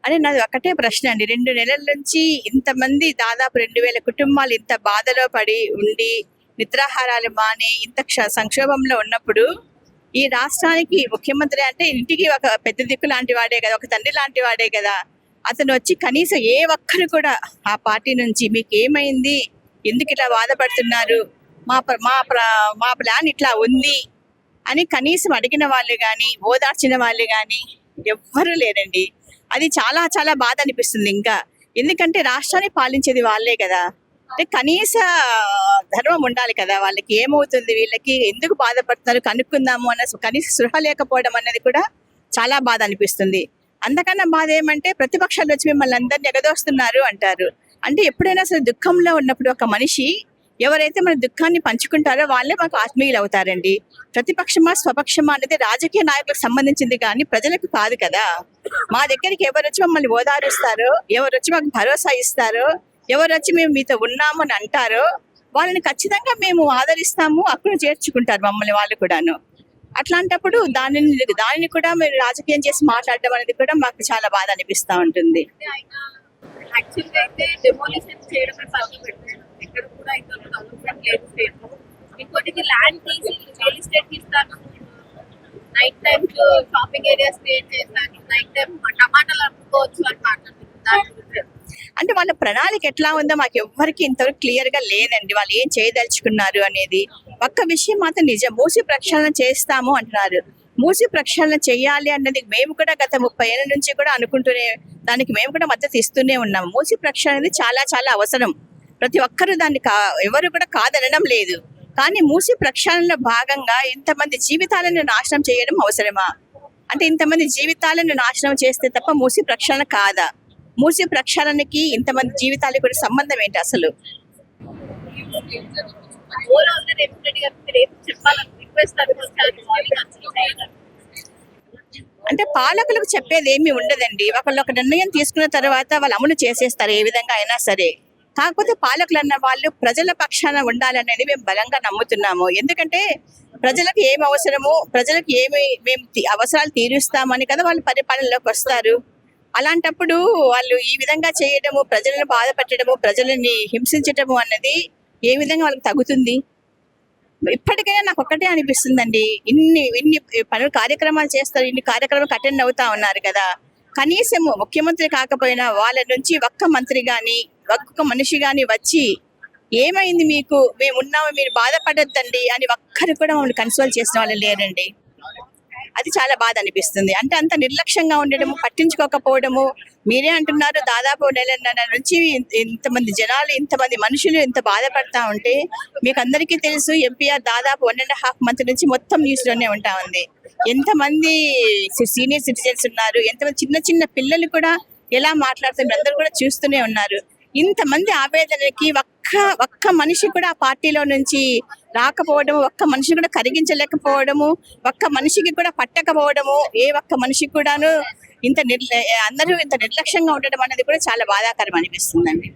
అదే నాది ఒకటే ప్రశ్న అండి. 2 నెలల నుంచి ఇంతమంది దాదాపు 2000 కుటుంబాలు ఇంత బాధలో పడి ఉండి, నిద్రాహారాలు మాని, ఇంత సంక్షోభంలో ఉన్నప్పుడు, ఈ రాష్ట్రానికి ముఖ్యమంత్రి అంటే ఇంటికి ఒక పెద్ద దిక్కు లాంటి వాడే కదా! ఒక తండ్రి లాంటి వాడే కదా! అతను వచ్చి కనీసం ఏ ఒక్కరు కూడా ఆ పార్టీ నుంచి మీకేమైంది? ఎందుకిట్లా బాధపడుతున్నారు? మా ప్ర మా ప్ర మా ప్లాన్ ఇట్లా ఉంది అని కనీసం అడిగిన వాళ్ళు గాని, ఓదార్చిన వాళ్ళు గాని ఎవ్వరూ లేరండి. అది చాలా చాలా బాధ అనిపిస్తుంది ఇంకా. ఎందుకంటే రాష్ట్రాన్ని పాలించేది వాళ్ళే కదా! అంటే కనీస ధర్మం ఉండాలి కదా! వాళ్ళకి ఏమవుతుంది? వీళ్ళకి ఎందుకు బాధపడుతున్నారు కనుక్కుందాము అన్న కనీస స్పృహ లేకపోవడం అన్నది కూడా చాలా బాధ అనిపిస్తుంది. అంతకన్నా బాధ ఏమంటే ప్రతిపక్షాలు వచ్చి మిమ్మల్ని అందరిని ఎగదోస్తున్నారు అంటారు. అంటే ఎప్పుడైనా అసలు దుఃఖంలో ఉన్నప్పుడు ఒక మనిషి ఎవరైతే మన దుఃఖాన్ని పంచుకుంటారో వాళ్ళే మాకు ఆత్మీయులు అవుతారండి. ప్రతిపక్షమా స్వపక్షమా అనేది రాజకీయ నాయకులకు సంబంధించింది కానీ ప్రజలకు కాదు కదా. మా దగ్గరికి ఎవరొచ్చి మమ్మల్ని ఓదారుస్తారో, ఎవరొచ్చి మాకు భరోసా ఇస్తారో, ఎవరొచ్చి మేము మీతో ఉన్నాము అని అంటారో వాళ్ళని ఖచ్చితంగా మేము ఆదరిస్తాము, అక్కడ చేర్చుకుంటారు మమ్మల్ని వాళ్ళు కూడాను. అట్లాంటప్పుడు దానిని కూడా మీరు రాజకీయం చేసి మాట్లాడడం అనేది కూడా మాకు చాలా బాధ అనిపిస్తూ ఉంటుంది. ఇంకోటి ల్యాండ్ తీసి రియల్ ఎస్టేట్ ఇస్తాను, night time shopping areas create చేస్తాను, నైట్ టైం టమాటాలు అమ్ముకోవచ్చు అని మాట్లాడుతున్నారు. అంటే వాళ్ళ ప్రణాళిక ఎట్లా ఉందో మాకు ఎవ్వరికి ఇంతవరకు క్లియర్ గా లేదండి. వాళ్ళు ఏం చేయదలుచుకున్నారు అనేది. ఒక్క విషయం మాత్రం నిజం, మూసి ప్రక్షాళన చేస్తాము అంటున్నారు. మూసి ప్రక్షాళన చేయాలి అన్నది మేము కూడా గత 30 ఏళ్ళ నుంచి కూడా అనుకుంటూనే, దానికి మేము కూడా మద్దతు ఇస్తూనే ఉన్నాము. మూసి ప్రక్షాళన అనేది చాలా చాలా అవసరం. ప్రతి ఒక్కరూ దాన్ని ఎవరు కూడా కాదనడం లేదు. కానీ మూసి ప్రక్షాళనలో భాగంగా ఇంతమంది జీవితాలను నాశనం చేయడం అవసరమా? అంటే ఇంతమంది జీవితాలను నాశనం చేస్తే తప్ప మూసి ప్రక్షాళన కాదా? మూసి ప్రక్షాళనకి ఇంతమంది జీవితాలకు కూడా సంబంధం ఏంటి అసలు? అంటే పాలకులకు చెప్పేది ఏమీ ఉండదండి. ఒకళ్ళు ఒక నిర్ణయం తీసుకున్న తర్వాత వాళ్ళు అమలు చేసేస్తారు ఏ విధంగా అయినా సరే. కాకపోతే పాలకులు అన్న వాళ్ళు ప్రజల పక్షాన ఉండాలనేది మేము బలంగా నమ్ముతున్నాము. ఎందుకంటే ప్రజలకు ఏమి అవసరమో, ప్రజలకు మేము అవసరాలు తీరుస్తామని కదా వాళ్ళు పరిపాలనలోకి వస్తారు. అలాంటప్పుడు వాళ్ళు ఈ విధంగా చేయడము, ప్రజలను బాధ పెట్టడము, ప్రజలని హింసించటము అన్నది ఏ విధంగా వాళ్ళకి తగ్గుతుంది? ఇప్పటికైనా నాకు ఒక్కటే అనిపిస్తుందండి, ఇన్ని ఇన్ని కార్యక్రమాలు చేస్తారు, ఇన్ని కార్యక్రమాలు అటెండ్ అవుతా ఉన్నారు కదా. కనీసం ముఖ్యమంత్రి కాకపోయినా వాళ్ళ నుంచి ఒక్క మంత్రి గాని, ఒక్క మనిషి గాని వచ్చి ఏమైంది మీకు, మేము ఉన్నాము, మీరు బాధపడొద్దండి అని ఒక్కరు కూడా మమ్మల్ని కన్సోల్ చేసిన వాళ్ళు లేరండి. అది చాలా బాధ అనిపిస్తుంది. అంటే అంత నిర్లక్ష్యంగా ఉండడము, పట్టించుకోకపోవడము. మీరే అంటున్నారు దాదాపు 1 నెలన్నర నుంచి ఇంతమంది జనాలు, ఇంతమంది మనుషులు ఇంత బాధపడతా ఉంటే, మీకు అందరికీ తెలుసు ఎంపీఆర్ దాదాపు 1.5 మంత్ నుంచి మొత్తం న్యూస్ లోనే ఉంటా ఉంది. ఎంతమంది సీనియర్ సిటిజన్స్ ఉన్నారు, ఎంతమంది చిన్న చిన్న పిల్లలు కూడా ఎలా మాట్లాడుతున్నారు అందరూ కూడా చూస్తూనే ఉన్నారు. ఇంతమంది ఆవేదనకి ఒక్క మనిషి కూడా ఆ పార్టీలో నుంచి రాకపోవడము, ఒక్క మనిషి కూడా కరిగించలేకపోవడము, ఒక్క మనిషికి కూడా పట్టకపోవడము, ఏ ఒక్క మనిషి కూడాను అందరూ ఇంత నిర్లక్ష్యంగా ఉండడం అనేది కూడా చాలా బాధాకరం అనిపిస్తుందండి.